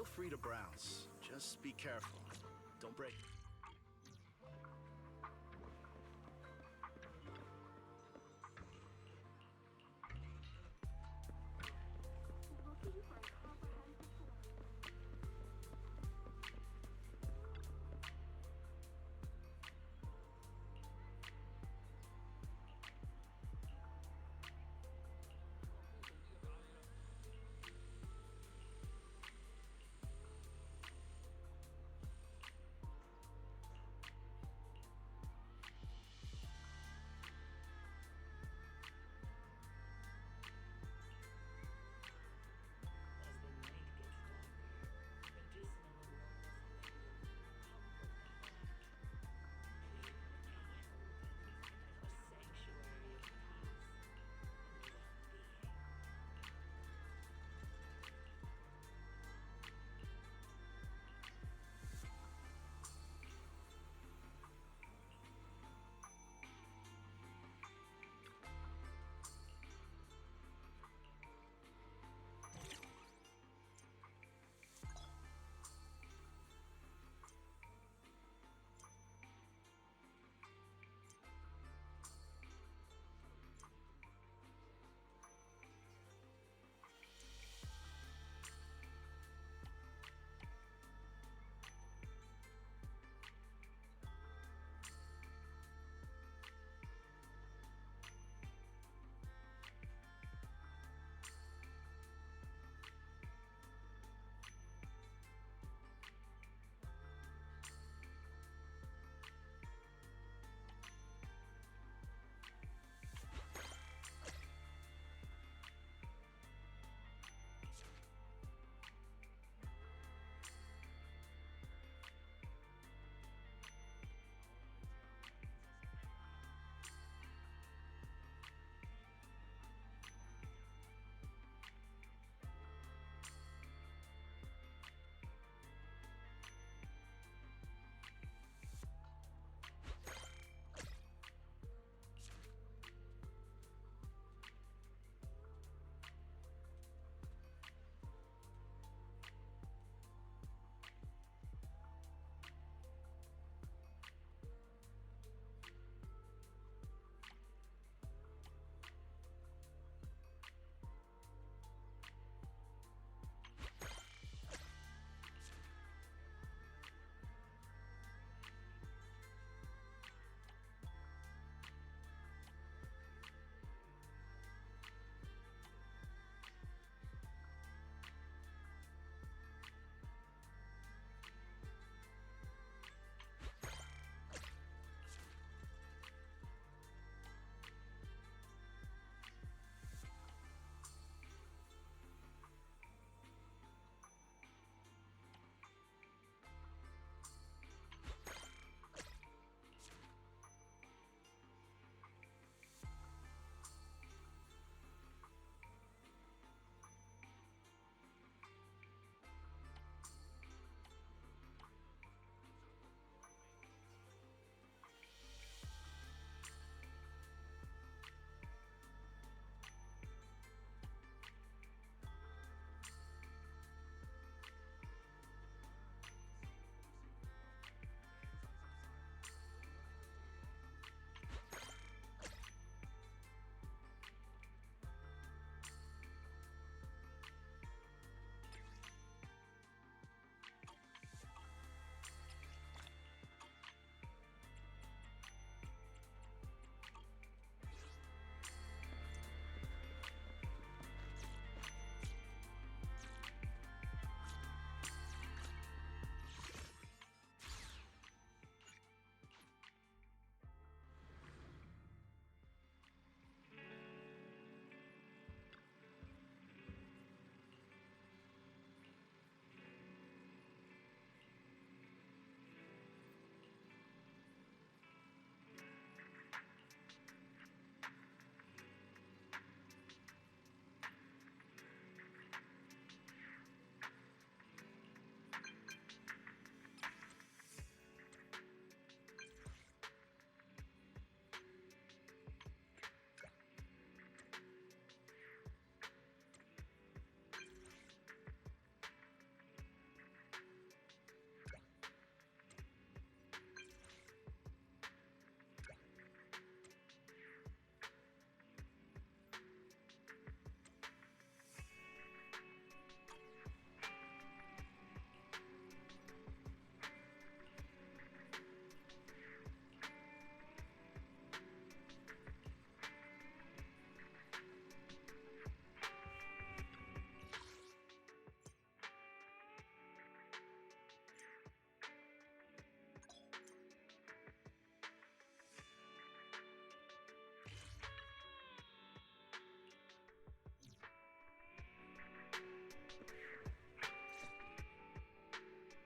Feel free to browse. Just be careful. Don't break it.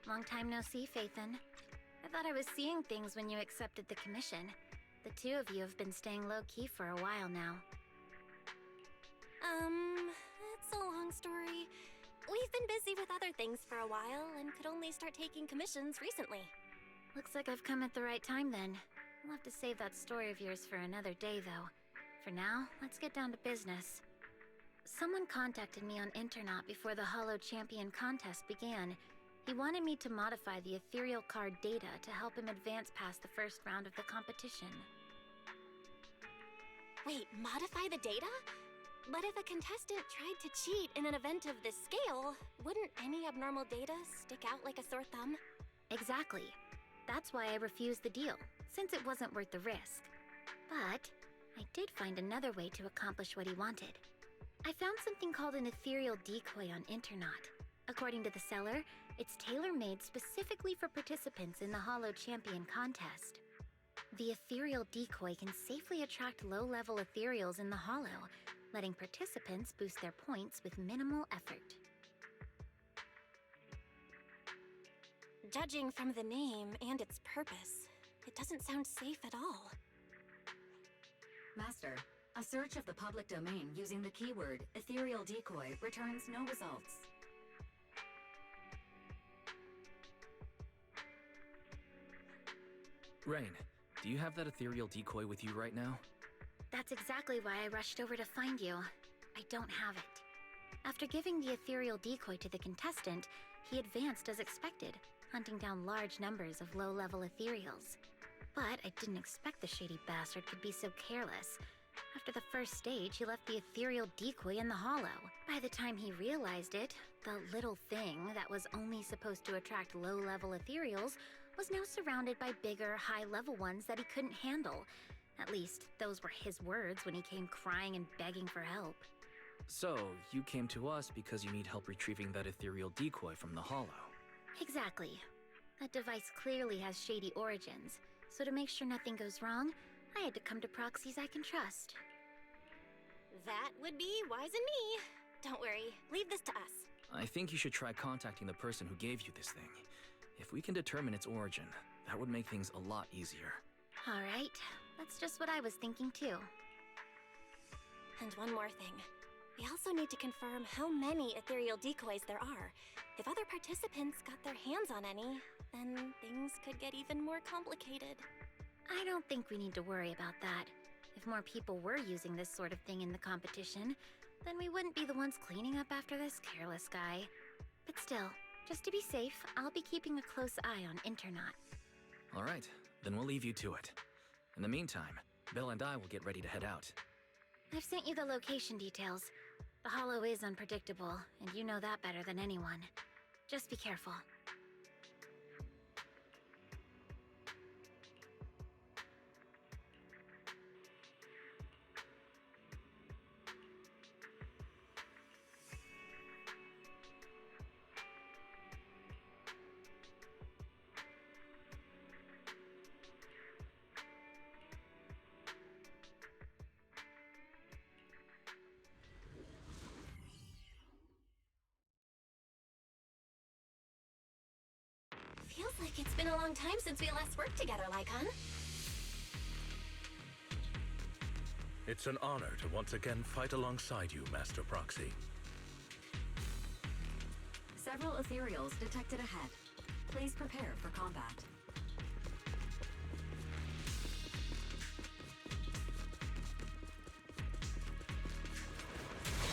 Long time no see, Phaethon. I thought I was seeing things when you accepted the commission. The two of you have been staying low-key for a while now. It's a long story. We've been busy with other things for a while and could only start taking commissions recently. Looks like I've come at the right time then. We'll have to save that story of yours for another day, though. For now, let's get down to business. Someone contacted me on Internaut before the Hollow Champion contest began. He wanted me to modify the ethereal card data to help him advance past the first round of the competition. Wait, modify the data? But if a contestant tried to cheat in an event of this scale, wouldn't any abnormal data stick out like a sore thumb? Exactly. That's why I refused the deal, since it wasn't worth the risk. But I did find another way to accomplish what he wanted. I found something called an ethereal decoy on Internaut. According to the seller, it's tailor-made specifically for participants in the Hollow Champion contest. The ethereal decoy can safely attract low-level ethereals in the Hollow, letting participants boost their points with minimal effort. Judging from the name and its purpose, it doesn't sound safe at all. Master, a search of the public domain using the keyword ethereal decoy returns no results. Rain, do you have that ethereal decoy with you right now? That's exactly why I rushed over to find you. I don't have it. After giving the ethereal decoy to the contestant, he advanced as expected, hunting down large numbers of low-level ethereals. But I didn't expect the shady bastard could be so careless. After the first stage, he left the ethereal decoy in the Hollow. By the time he realized it, the little thing that was only supposed to attract low-level ethereals was now surrounded by bigger, high-level ones that he couldn't handle. At least, those were his words when he came crying and begging for help. So, you came to us because you need help retrieving that ethereal decoy from the Hollow. Exactly. That device clearly has shady origins, so to make sure nothing goes wrong, I had to come to proxies I can trust. That would be wise in me. Don't worry, leave this to us. I think you should try contacting the person who gave you this thing. If we can determine its origin, that would make things a lot easier. All right, that's just what I was thinking too. And one more thing. We also need to confirm how many ethereal decoys there are. If other participants got their hands on any, then things could get even more complicated. I don't think we need to worry about that. If more people were using this sort of thing in the competition, then we wouldn't be the ones cleaning up after this careless guy. But still, just to be safe, I'll be keeping a close eye on Internaut. All right, then we'll leave you to it. In the meantime, Belle and I will get ready to head out. I've sent you the location details. The Hollow is unpredictable, and you know that better than anyone. Just be careful. Feels like it's been a long time since we last worked together, Lycon. It's an honor to once again fight alongside you, Master Proxy. Several ethereals detected ahead. Please prepare for combat.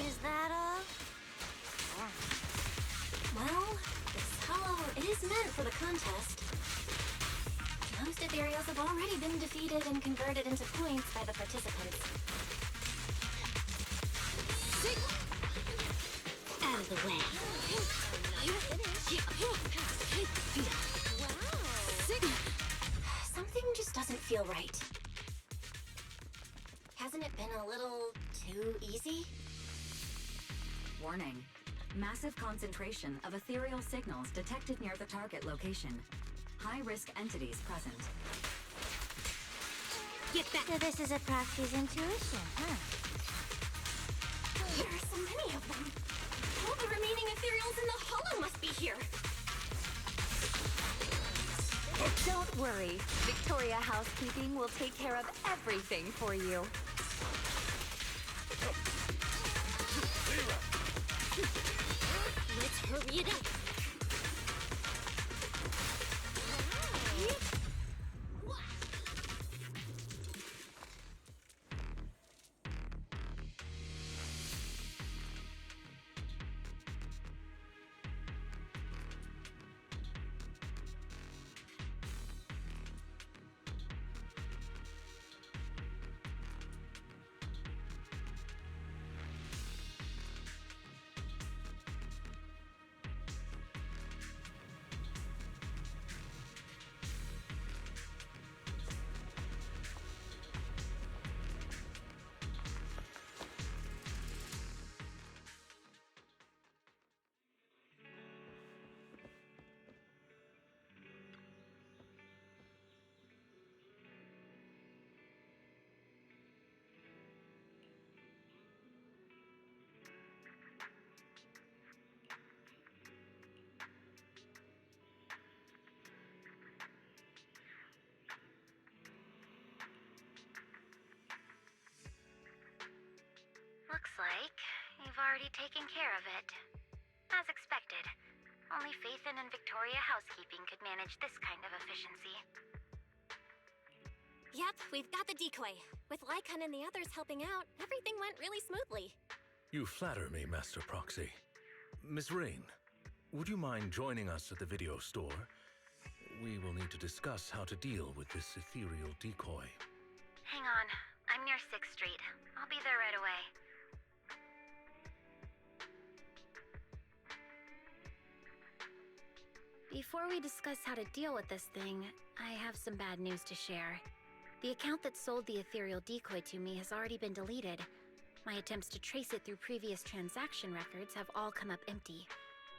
Is that all? Well, this hollow is meant for the contest. Most ethereals have already been defeated and converted into points by the participants. Out of the way. Something just doesn't feel right. Hasn't it been a little too easy? Warning. Massive concentration of ethereal signals detected near the target location. High-risk entities present. Get back! So this is a proxy's intuition, huh? There are so many of them. All the remaining ethereals in the hollow must be here. worry. Victoria Housekeeping will take care of everything for you. Let's hurry it up. Looks like you've already taken care of it. As expected, only Faithin and Victoria Housekeeping could manage this kind of efficiency. Yep, we've got the decoy. With Lycon and the others helping out, everything went really smoothly. You flatter me, Master Proxy. Miss Rain, would you mind joining us at the video store? We will need to discuss how to deal with this ethereal decoy. Hang on, I'm near 6th Street. I'll be there right away. Before we discuss how to deal with this thing, I have some bad news to share. The account that sold the ethereal decoy to me has already been deleted. My attempts to trace it through previous transaction records have all come up empty.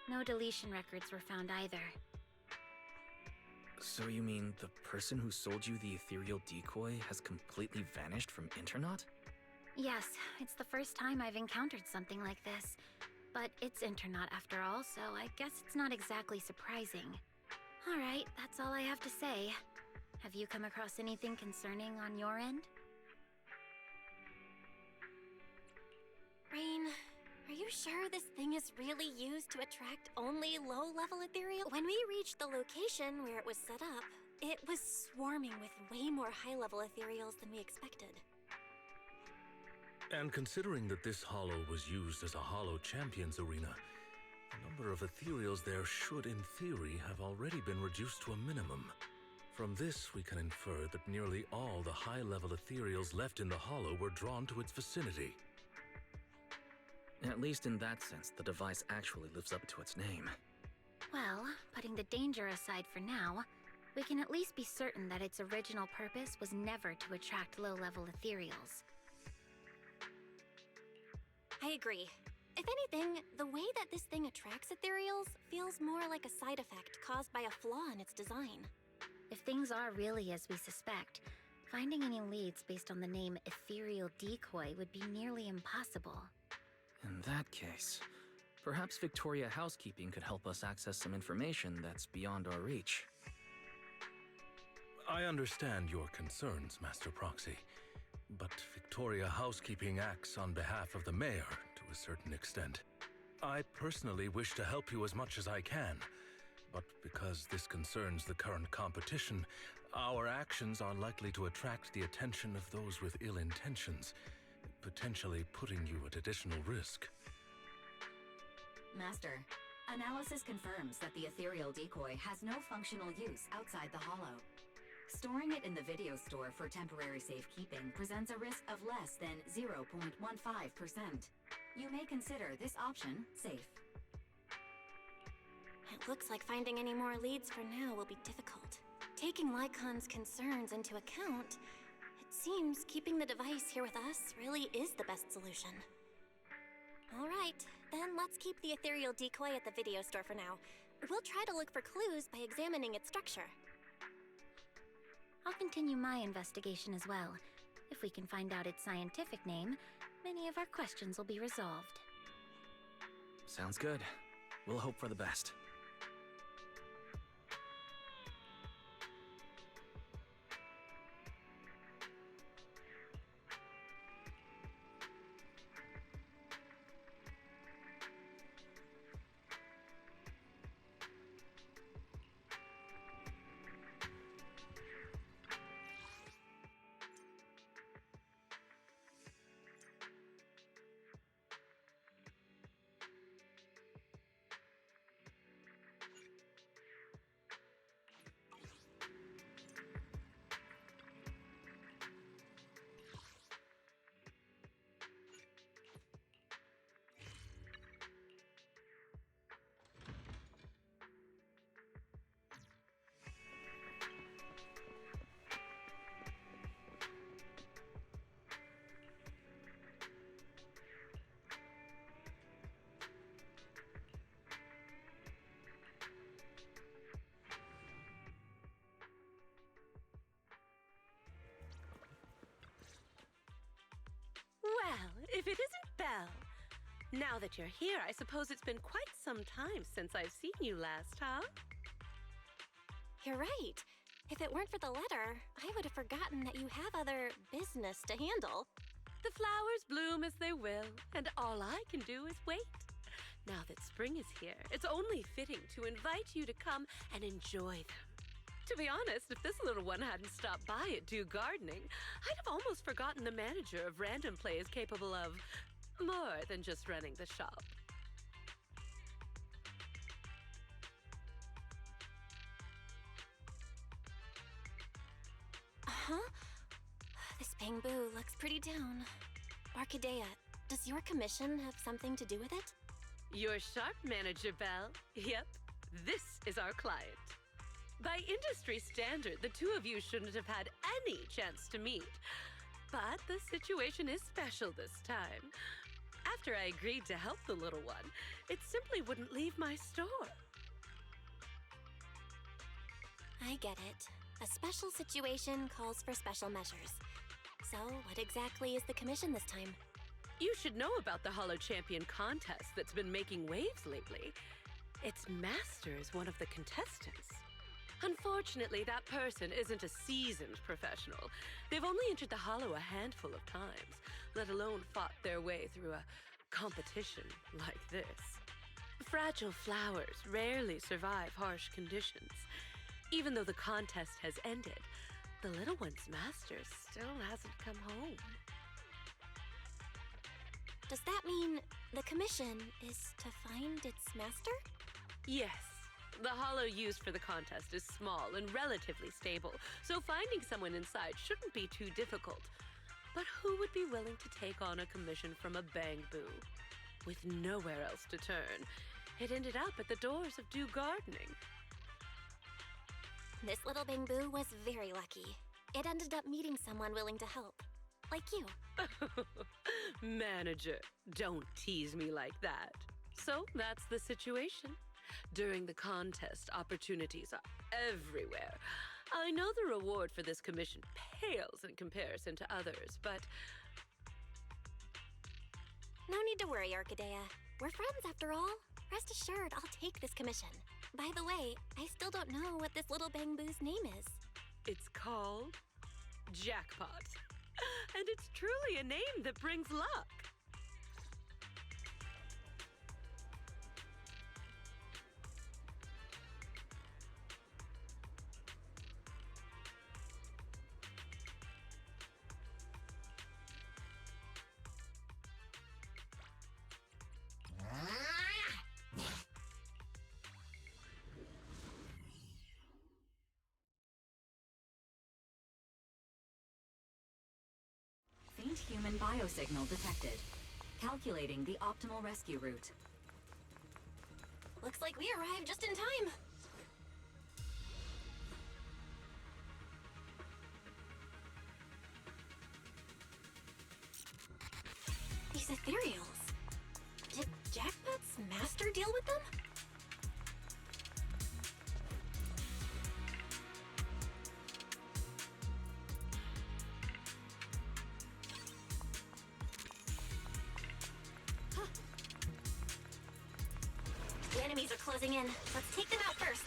No deletion records were found either. So you mean the person who sold you the ethereal decoy has completely vanished from Internaut? Yes, it's the first time I've encountered something like this. But it's Internaut after all, so I guess it's not exactly surprising. Alright, that's all I have to say. Have you come across anything concerning on your end? Rain, are you sure this thing is really used to attract only low-level ethereal? When we reached the location where it was set up, it was swarming with way more high-level ethereals than we expected. And considering that this hollow was used as a hollow champions arena, the number of ethereals there should, in theory, have already been reduced to a minimum. From this, we can infer that nearly all the high-level ethereals left in the hollow were drawn to its vicinity. At least in that sense, the device actually lives up to its name. Well, putting the danger aside for now, we can at least be certain that its original purpose was never to attract low-level ethereals. I agree. If anything, the way that this thing attracts ethereals feels more like a side effect caused by a flaw in its design. If things are really as we suspect, finding any leads based on the name Ethereal Decoy would be nearly impossible. In that case, perhaps Victoria Housekeeping could help us access some information that's beyond our reach. I understand your concerns, Master Proxy, but Victoria Housekeeping acts on behalf of the mayor to a certain extent. I personally wish to help you as much as I can, but because this concerns the current competition, our actions are likely to attract the attention of those with ill intentions, potentially putting you at additional risk. Master, analysis confirms that the ethereal decoy has no functional use outside the hollow. Storing it in the video store for temporary safekeeping presents a risk of less than 0.15%. You may consider this option safe. It looks like finding any more leads for now will be difficult. Taking Lycon's concerns into account, it seems keeping the device here with us really is the best solution. Alright, then let's keep the ethereal decoy at the video store for now. We'll try to look for clues by examining its structure. I'll continue my investigation as well. If we can find out its scientific name, many of our questions will be resolved. Sounds good. We'll hope for the best. Now that you're here, I suppose it's been quite some time since I've seen you last, huh? You're right. If it weren't for the letter, I would have forgotten that you have other business to handle. The flowers bloom as they will, and all I can do is wait. Now that spring is here, it's only fitting to invite you to come and enjoy them. To be honest, if this little one hadn't stopped by at Do Gardening, I'd have almost forgotten the manager of Random Play is capable of more than just running the shop. Huh? This bamboo looks pretty down. Orchidea, does your commission have something to do with it? You're sharp, Manager Bell. Yep, this is our client. By industry standard, the two of you shouldn't have had any chance to meet. But the situation is special this time. After I agreed to help the little one, it simply wouldn't leave my store. I get it. A special situation calls for special measures. So, what exactly is the commission this time? You should know about the Hollow Champion contest that's been making waves lately. Its master is one of the contestants. Unfortunately, that person isn't a seasoned professional. They've only entered the Hollow a handful of times, let alone fought their way through a competition like this. Fragile flowers rarely survive harsh conditions. Even though the contest has ended, the little one's master still hasn't come home. Does that mean the commission is to find its master? Yes. The hollow used for the contest is small and relatively stable, so finding someone inside shouldn't be too difficult. But who would be willing to take on a commission from a bamboo? With nowhere else to turn, it ended up at the doors of Do Gardening. This little bamboo was very lucky. It ended up meeting someone willing to help. Like you. Manager, don't tease me like that. So that's the situation. During the contest, opportunities are everywhere. I know the reward for this commission pales in comparison to others, but... No need to worry, Orchidea. We're friends after all. Rest assured, I'll take this commission. By the way, I still don't know what this little bamboo's name is. It's called Jackpot. And it's truly a name that brings luck. Faint human biosignal detected. Calculating the optimal rescue route. Looks like we arrived just in time. These ethereals. Did Jackpot's master deal with them? The enemies are closing in. Let's take them out first.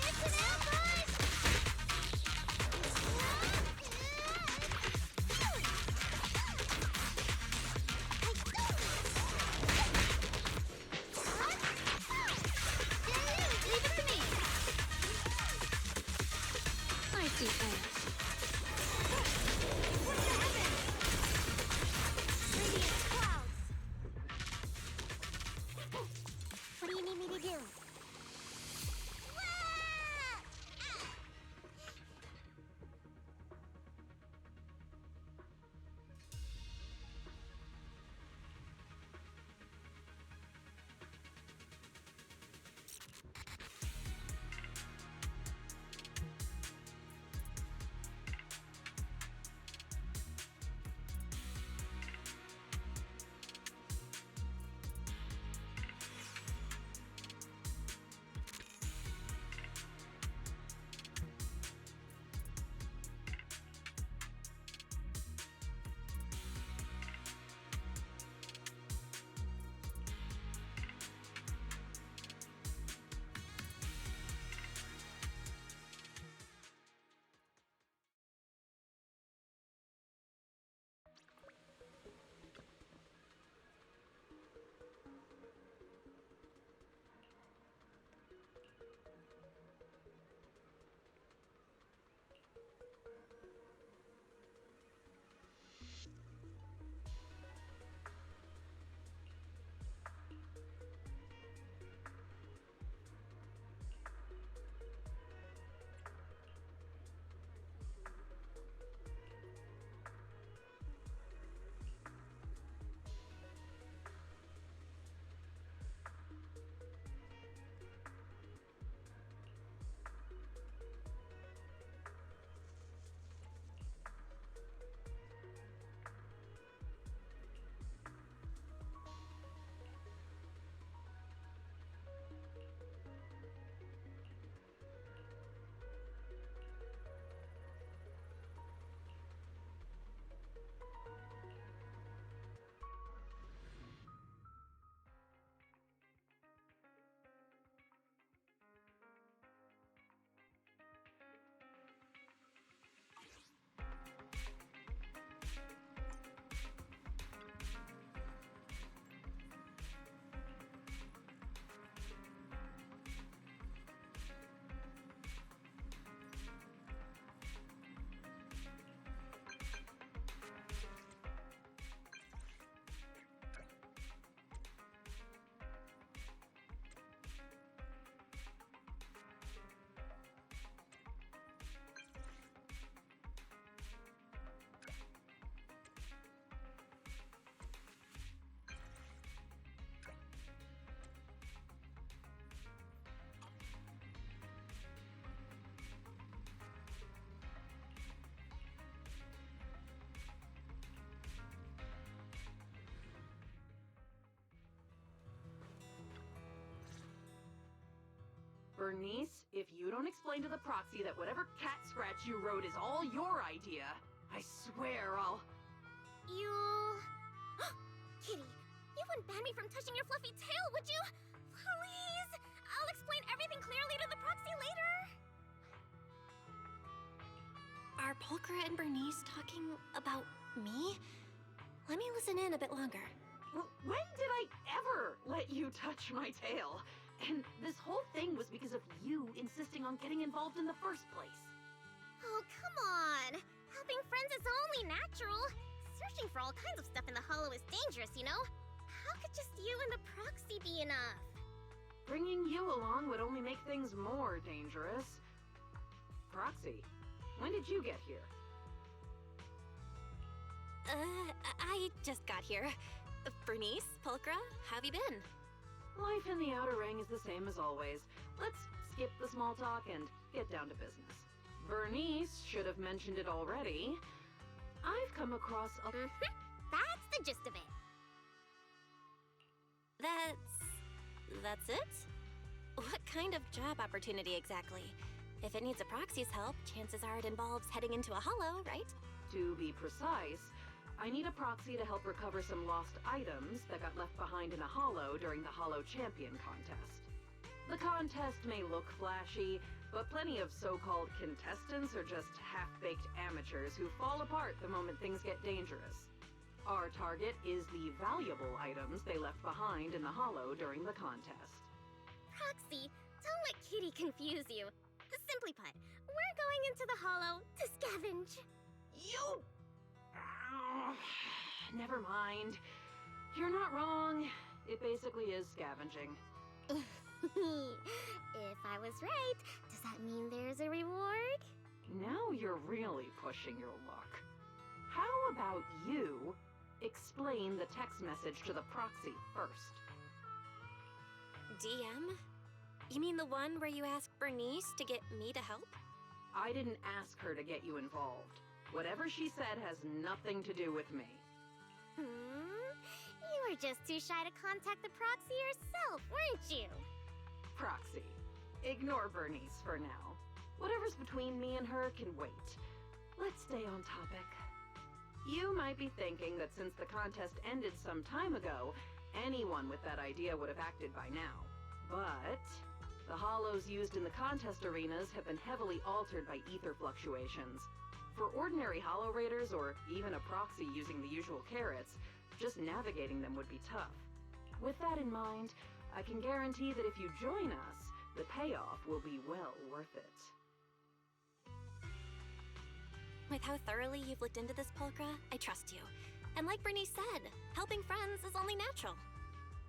It's an ambush! Leave it to me! I see fire. Radiant clouds! What do you need me to do? Bernice, if you don't explain to the proxy that whatever cat scratch you wrote is all your idea, I swear I'll... You... Kitty, you wouldn't ban me from touching your fluffy tail, would you? Please! I'll explain everything clearly to the proxy later. Are Pulchra and Bernice talking about me? Let me listen in a bit longer. When did I ever let you touch my tail? And this whole thing was because of you insisting on getting involved in the first place. Oh, come on! Helping friends is only natural. Searching for all kinds of stuff in the Hollow is dangerous, you know? How could just you and the proxy be enough? Bringing you along would only make things more dangerous. Proxy, when did you get here? I just got here. Bernice, Pulchra, how have you been? Life in the Outer Ring is the same as always. Let's skip the small talk and get down to business. Bernice should have mentioned it already. I've come across a... That's the gist of it. That's it? What kind of job opportunity exactly? If it needs a proxy's help, chances are it involves heading into a hollow, right? To be precise, I need a proxy to help recover some lost items that got left behind in a hollow during the Hollow Champion contest. The contest may look flashy, but plenty of so-called contestants are just half-baked amateurs who fall apart the moment things get dangerous. Our target is the valuable items they left behind in the hollow during the contest. Proxy, don't let Kitty confuse you. Simply put, we're going into the hollow to scavenge. You... Never mind. You're not wrong. It basically is scavenging. If I was right, does that mean there's a reward? Now you're really pushing your luck. How about you explain the text message to the proxy first? DM? You mean the one where you asked Bernice to get me to help? I didn't ask her to get you involved. Whatever she said has nothing to do with me. You were just too shy to contact the proxy yourself, weren't you? Proxy, ignore Bernice for now. Whatever's between me and her can wait. Let's stay on topic. You might be thinking that since the contest ended some time ago, anyone with that idea would have acted by now. But the hollows used in the contest arenas have been heavily altered by ether fluctuations. For ordinary hollow raiders, or even a proxy using the usual carrots, just navigating them would be tough. With that in mind, I can guarantee that if you join us, the payoff will be well worth it. With how thoroughly you've looked into this, Pulchra, I trust you. And like Bernice said, helping friends is only natural.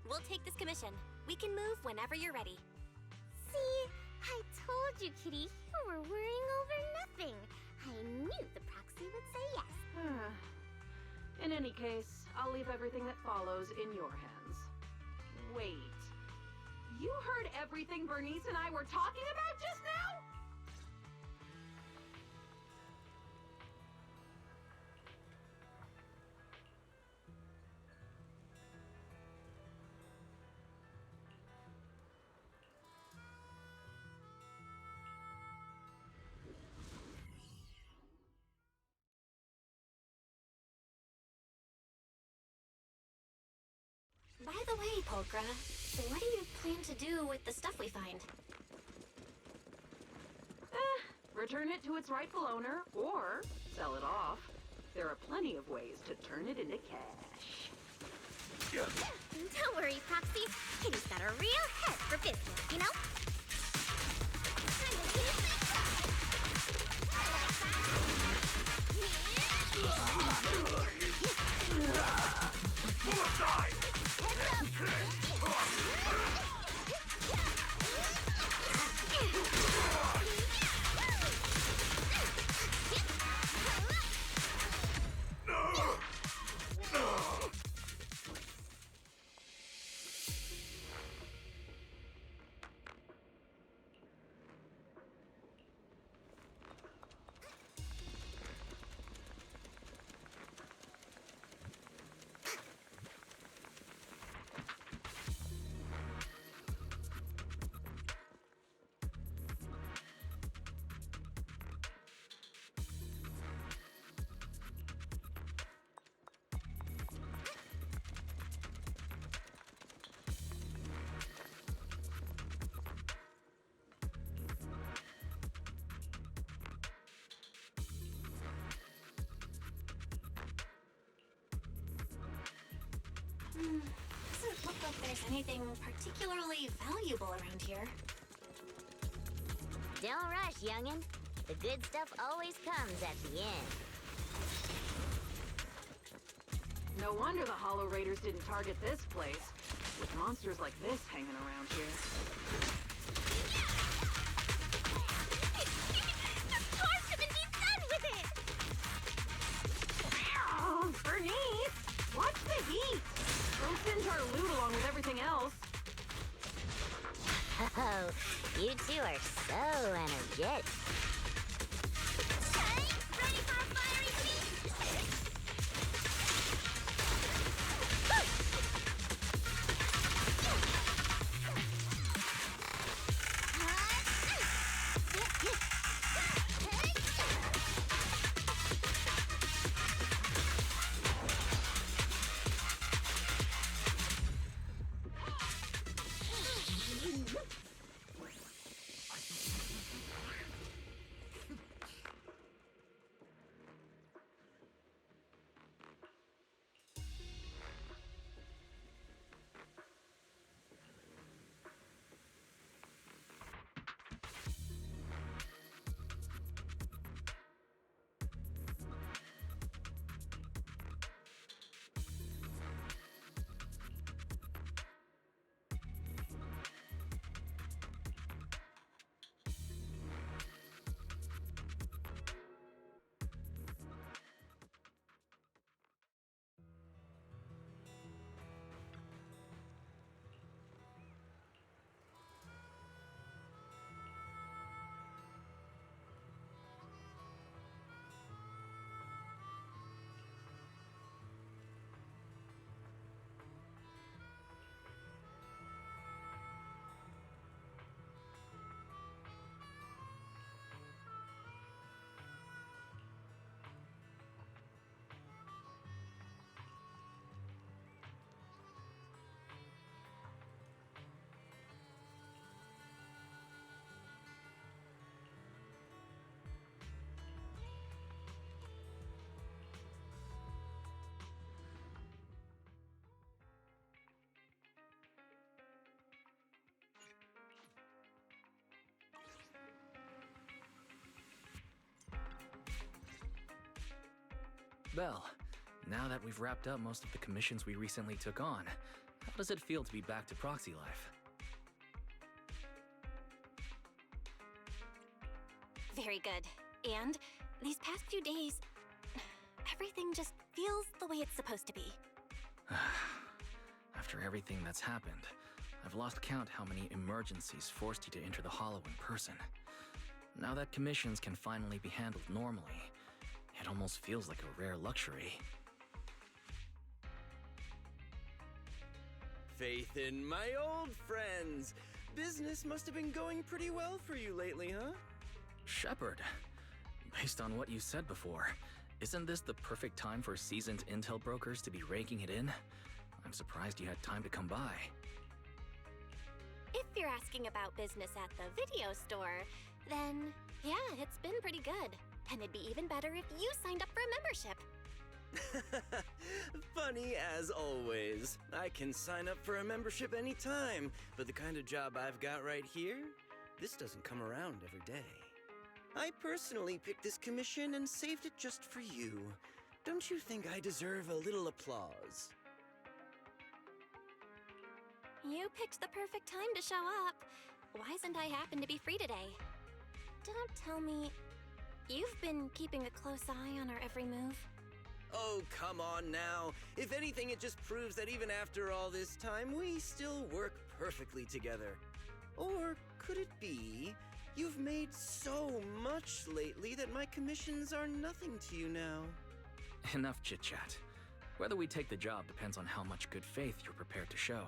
We'll take this commission. We can move whenever you're ready. See? I told you, Kitty. You were worrying over nothing. I knew the proxy would say yes. In any case, I'll leave everything that follows in your hands. Wait. You heard everything Bernice and I were talking about just now? By the way, Pulchra, what do you plan to do with the stuff we find? Return it to its rightful owner, or sell it off. There are plenty of ways to turn it into cash. Don't worry, Proxy. Kitty's got a real head for business, you know? Doesn't look like there's anything particularly valuable around here. Don't rush, youngin'. The good stuff always comes at the end. No wonder the Hollow Raiders didn't target this place, with monsters like this hanging around here. The dwarves haven't been done with it! Oh, Bernice! Watch the heat! Don't singe our loot along with everything else. Oh, you two are so energetic. Ready for a fiery feast? Belle, now that we've wrapped up most of the commissions we recently took on, how does it feel to be back to proxy life? Very good. And these past few days, everything just feels the way it's supposed to be. After everything that's happened, I've lost count how many emergencies forced you to enter the Hollow in person. Now that commissions can finally be handled normally, it almost feels like a rare luxury. Faith in my old friends. Business must have been going pretty well for you lately, huh? Shepard, based on what you said before, isn't this the perfect time for seasoned intel brokers to be raking it in? I'm surprised you had time to come by. If you're asking about business at the video store, then yeah, it's been pretty good. And it'd be even better if you signed up for a membership. Funny as always. I can sign up for a membership anytime, but the kind of job I've got right here, this doesn't come around every day. I personally picked this commission and saved it just for you. Don't you think I deserve a little applause? You picked the perfect time to show up. Why isn't I happen to be free today? Don't tell me you've been keeping a close eye on our every move. Oh, come on now. If anything, it just proves that even after all this time, we still work perfectly together. Or could it be you've made so much lately that my commissions are nothing to you now? Enough chit-chat. Whether we take the job depends on how much good faith you're prepared to show.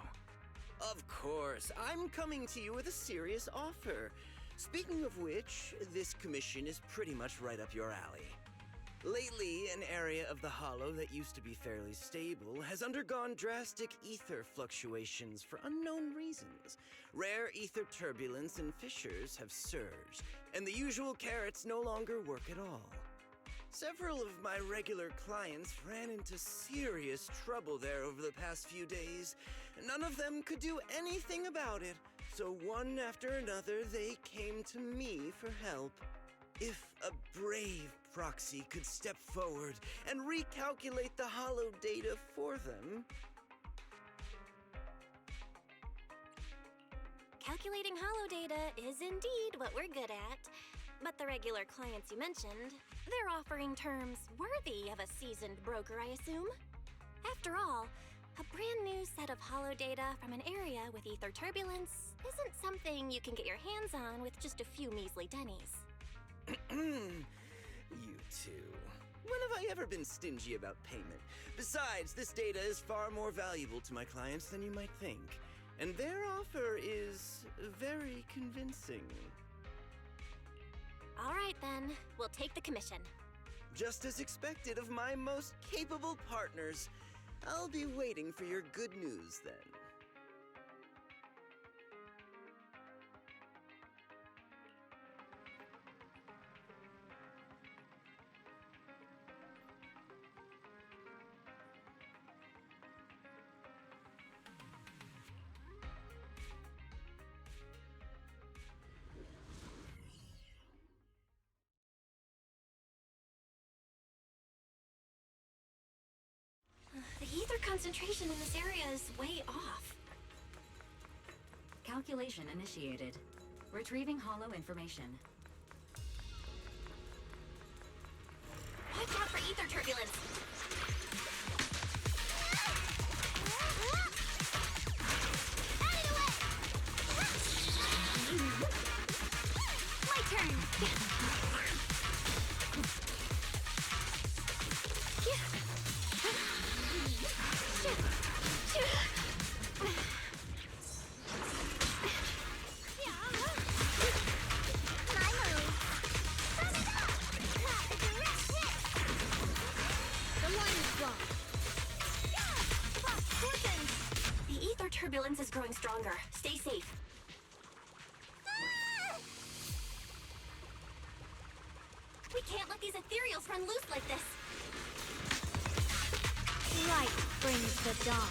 Of course, I'm coming to you with a serious offer. Speaking of which, this commission is pretty much right up your alley. Lately, an area of the Hollow that used to be fairly stable has undergone drastic ether fluctuations for unknown reasons. Rare ether turbulence and fissures have surged, and the usual carrots no longer work at all. Several of my regular clients ran into serious trouble there over the past few days. None of them could do anything about it, so one after another they came to me for help. If a brave proxy could step forward and recalculate the Hollow data for them... Calculating Hollow data is indeed what we're good at. But the regular clients you mentioned, they're offering terms worthy of a seasoned broker, I assume? After all, a brand new set of Hollow data from an area with ether turbulence isn't something you can get your hands on with just a few measly pennies. You two. When have I ever been stingy about payment? Besides, this data is far more valuable to my clients than you might think. And their offer is very convincing. All right then, we'll take the commission. Just as expected of my most capable partners. I'll be waiting for your good news then. The ether concentration in this area is way off. Calculation initiated. Retrieving hollow information. Watch out for ether turbulence. My turn! The ether turbulence is growing stronger. Stay safe. We can't let these ethereals run loose like this. Light brings the dawn.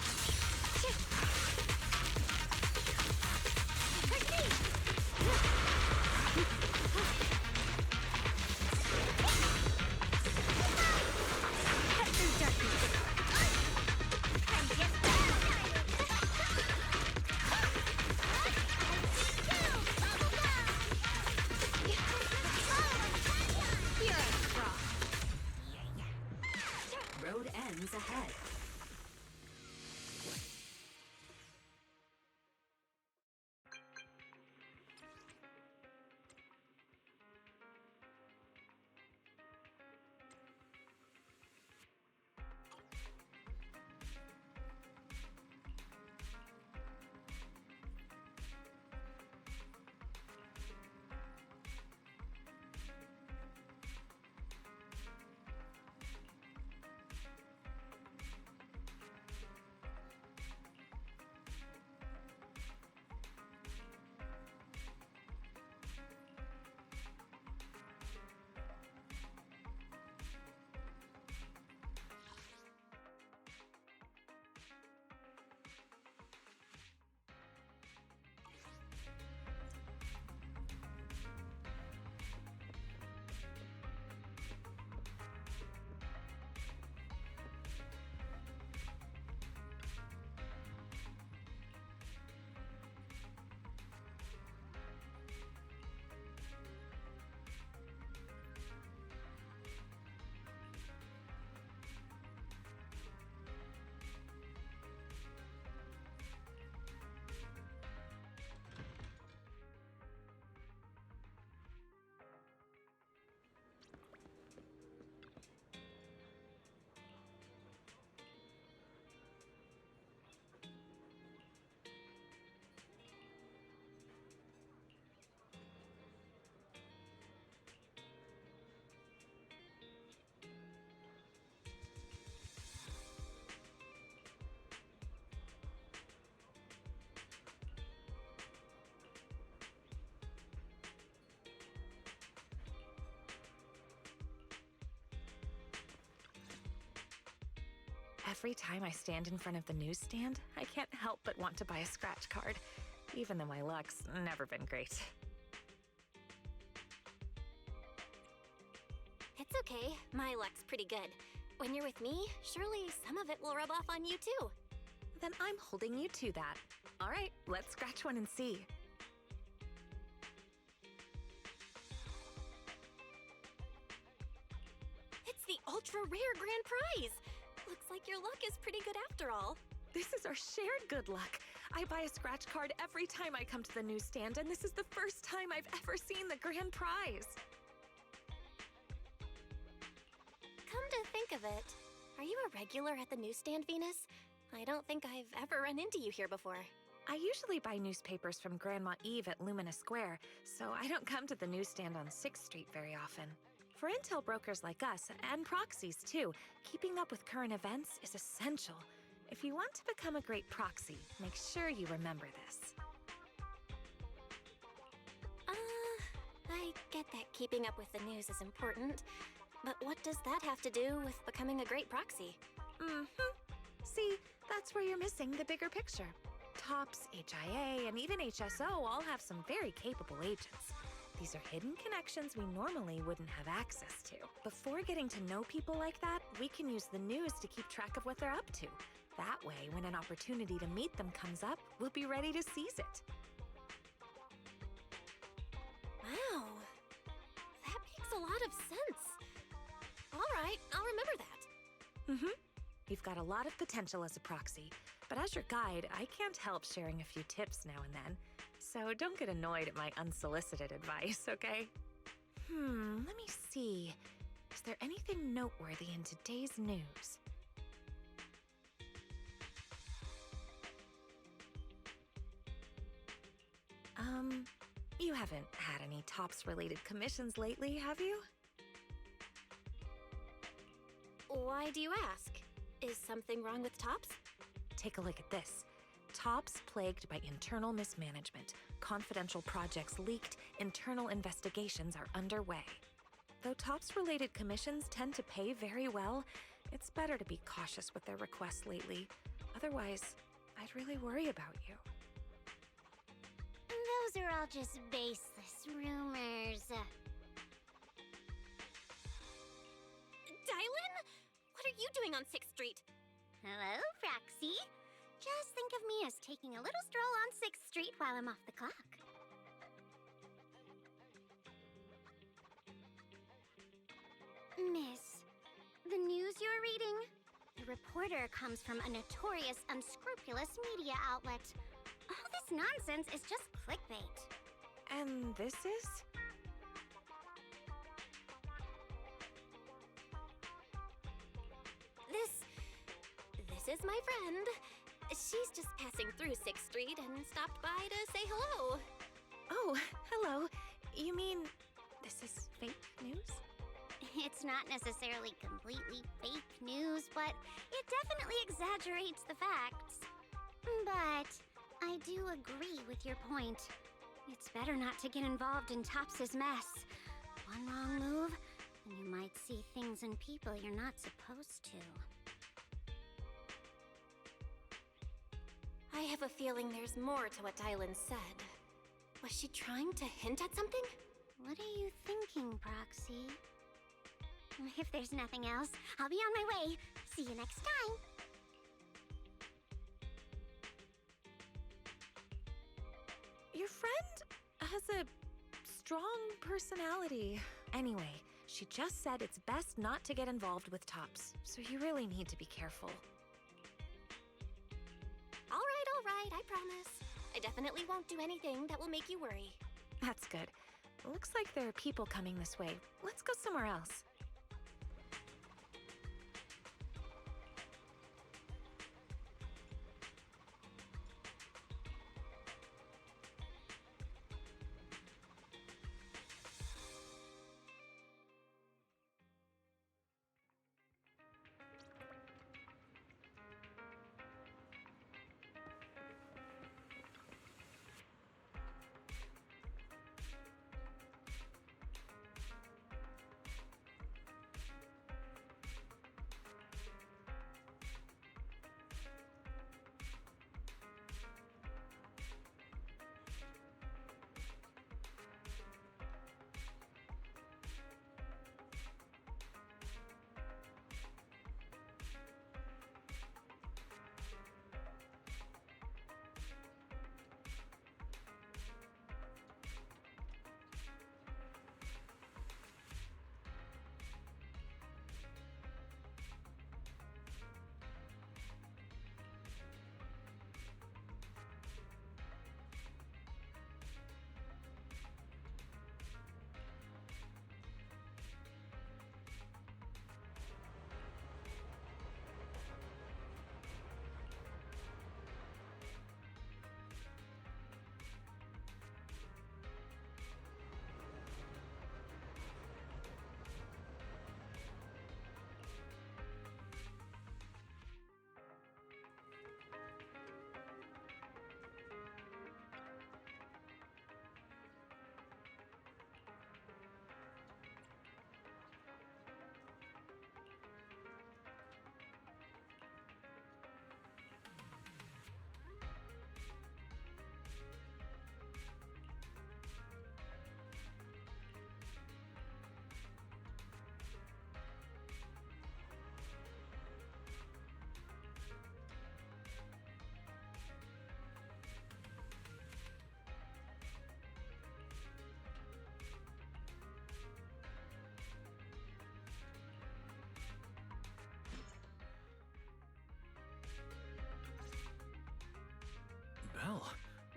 Every time I stand in front of the newsstand, I can't help but want to buy a scratch card, even though my luck's never been great. It's okay. My luck's pretty good. When you're with me, surely some of it will rub off on you too. Then I'm holding you to that. All right, let's scratch one and see. It's the ultra-rare grand prize! Looks like your luck is pretty good after all. This is our shared good luck. I buy a scratch card every time I come to the newsstand, and this is the first time I've ever seen the grand prize. Come to think of it, are you a regular at the newsstand, Venus? I don't think I've ever run into you here before. I usually buy newspapers from Grandma Eve at Lumina Square, so I don't come to the newsstand on 6th Street very often. For intel brokers like us, and proxies too, keeping up with current events is essential. If you want to become a great proxy, make sure you remember this. I get that keeping up with the news is important, but what does that have to do with becoming a great proxy? See, that's where you're missing the bigger picture. TOPS, HIA, and even HSO all have some very capable agents. These are hidden connections we normally wouldn't have access to. Before getting to know people like that, we can use the news to keep track of what they're up to. That way, when an opportunity to meet them comes up, we'll be ready to seize it. Wow, that makes a lot of sense. All right, I'll remember that. You've got a lot of potential as a proxy, but as your guide, I can't help sharing a few tips now and then. So don't get annoyed at my unsolicited advice, okay? Let me see. Is there anything noteworthy in today's news? You haven't had any TOPS-related commissions lately, have you? Why do you ask? Is something wrong with TOPS? Take a look at this. TOPS plagued by internal mismanagement. Confidential projects leaked. Internal investigations are underway. Though TOPS-related commissions tend to pay very well, it's better to be cautious with their requests lately. Otherwise, I'd really worry about you. Those are all just baseless rumors. Dylan? What are you doing on 6th Street? Hello, Proxy. Just think of me as taking a little stroll on 6th Street while I'm off the clock. Miss, the news you're reading? The reporter comes from a notorious, unscrupulous media outlet. All this nonsense is just clickbait. And this is? This is my friend. She's just passing through 6th Street and stopped by to say hello. Oh, hello. You mean this is fake news? It's not necessarily completely fake news, but it definitely exaggerates the facts. But I do agree with your point. It's better not to get involved in Tops's mess. One wrong move, and you might see things and people you're not supposed to. I have a feeling there's more to what Dylan said. Was she trying to hint at something? What are you thinking, Proxy? If there's nothing else, I'll be on my way. See you next time. Your friend has a strong personality. Anyway, she just said it's best not to get involved with TOPS, so you really need to be careful. All right, I promise. I definitely won't do anything that will make you worry. That's good. Looks like there are people coming this way. Let's go somewhere else.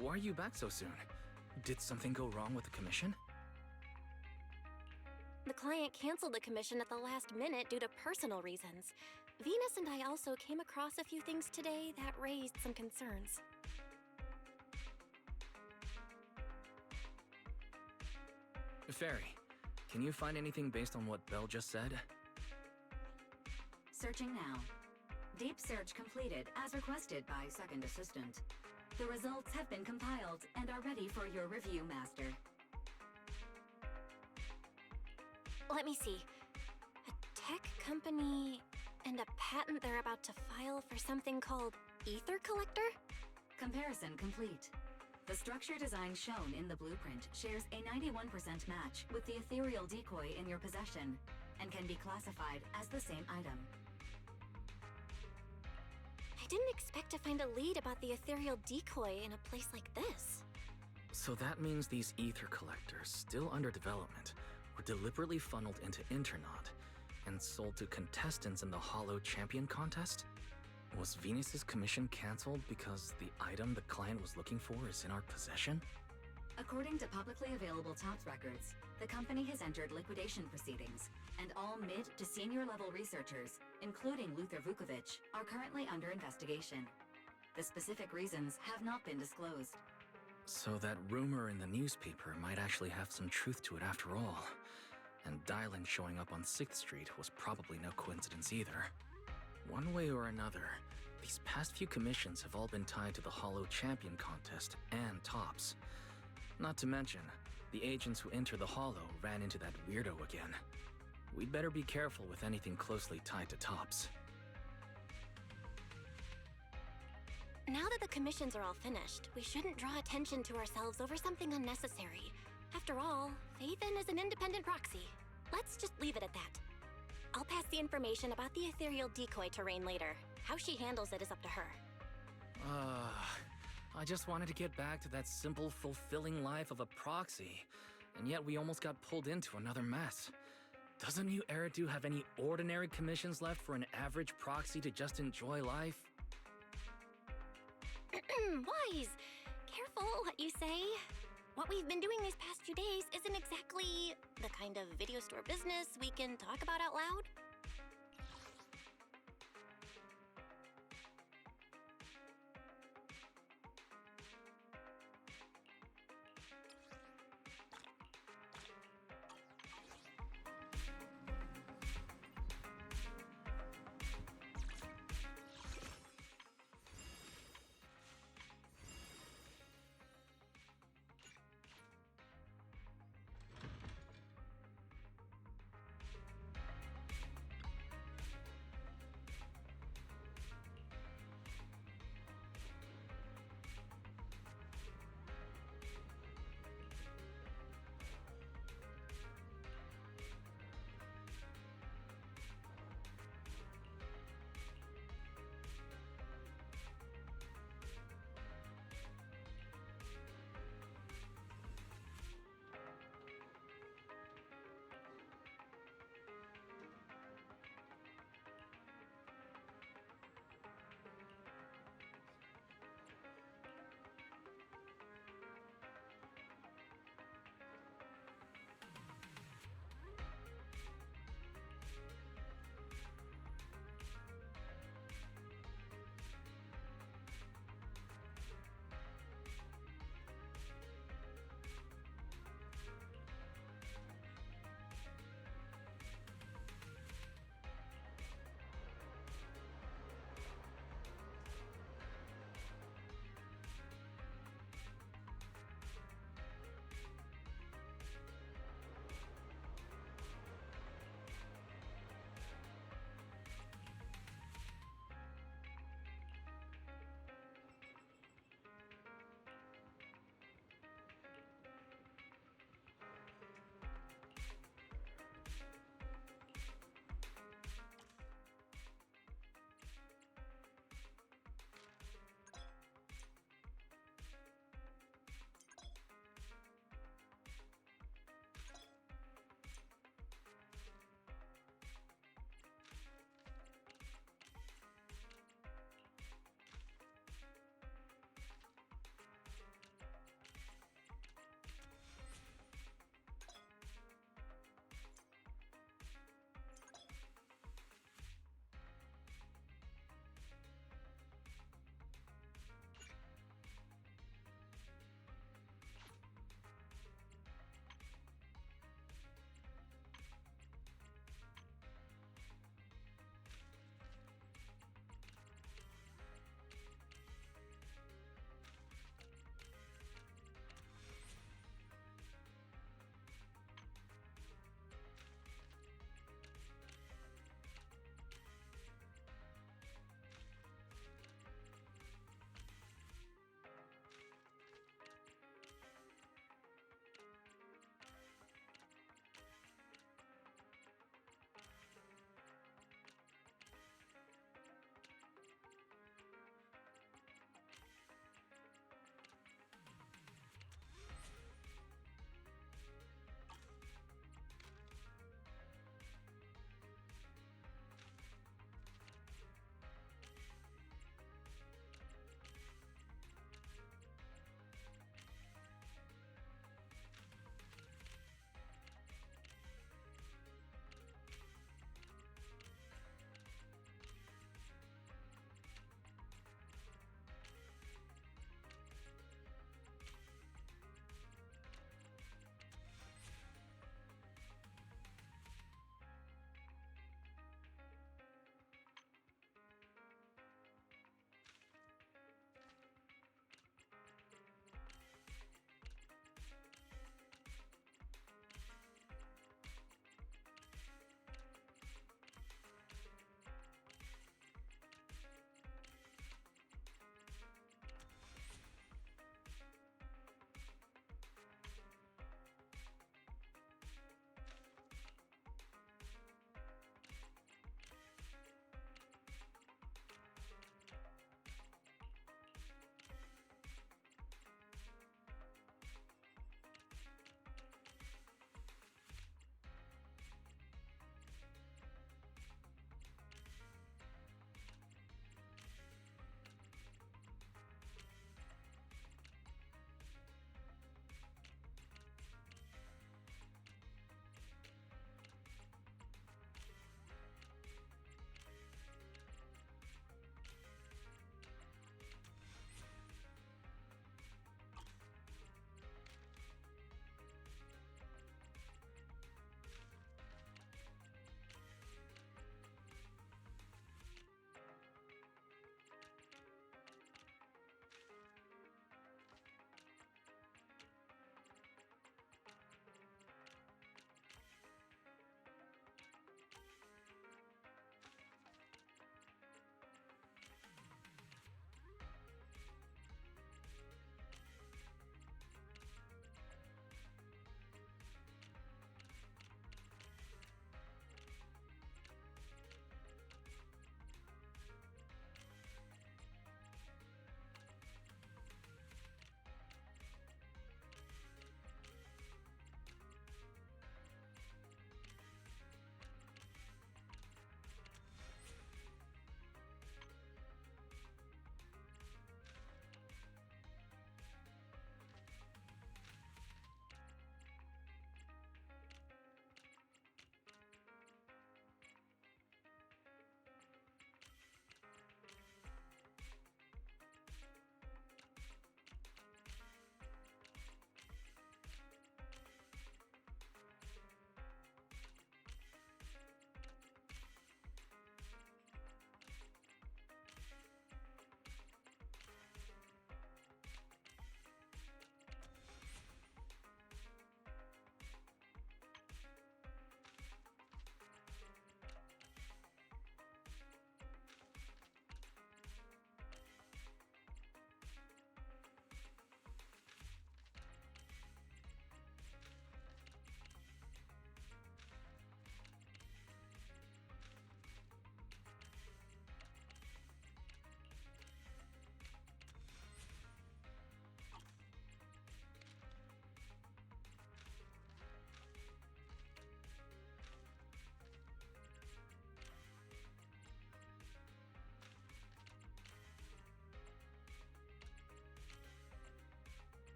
Why are you back so soon? Did something go wrong with the commission? The client canceled the commission at the last minute due to personal reasons. Venus and I also came across a few things today that raised some concerns. Fairy, can you find anything based on what Belle just said? Searching now. Deep search completed as requested by Second Assistant. The results have been compiled and are ready for your review, Master. Let me see. A tech company and a patent they're about to file for something called Ether Collector? Comparison complete. The structure design shown in the blueprint shares a 91% match with the ethereal decoy in your possession and can be classified as the same item. I didn't expect to find a lead about the ethereal decoy in a place like this. So that means these ether collectors, still under development, were deliberately funneled into Internaut and sold to contestants in the Hollow Champion contest? Was Venus's commission cancelled because the item the client was looking for is in our possession? According to publicly available TOPS records, the company has entered liquidation proceedings, and all mid to senior level researchers, including Luther Vukovic, are currently under investigation. The specific reasons have not been disclosed. So that rumor in the newspaper might actually have some truth to it after all. And Dylan showing up on 6th Street was probably no coincidence either. One way or another, these past few commissions have all been tied to the Hollow Champion contest and TOPS. Not to mention, the agents who enter the Hollow ran into that weirdo again. We'd better be careful with anything closely tied to TOPS. Now that the commissions are all finished, we shouldn't draw attention to ourselves over something unnecessary. After all, Faithen is an independent proxy. Let's just leave it at that. I'll pass the information about the ethereal decoy to Rain later. How she handles it is up to her. I just wanted to get back to that simple, fulfilling life of a proxy, and yet we almost got pulled into another mess. Doesn't New Eridu have any ordinary commissions left for an average proxy to just enjoy life? Wise! Careful what you say. What we've been doing these past few days isn't exactly the kind of video store business we can talk about out loud.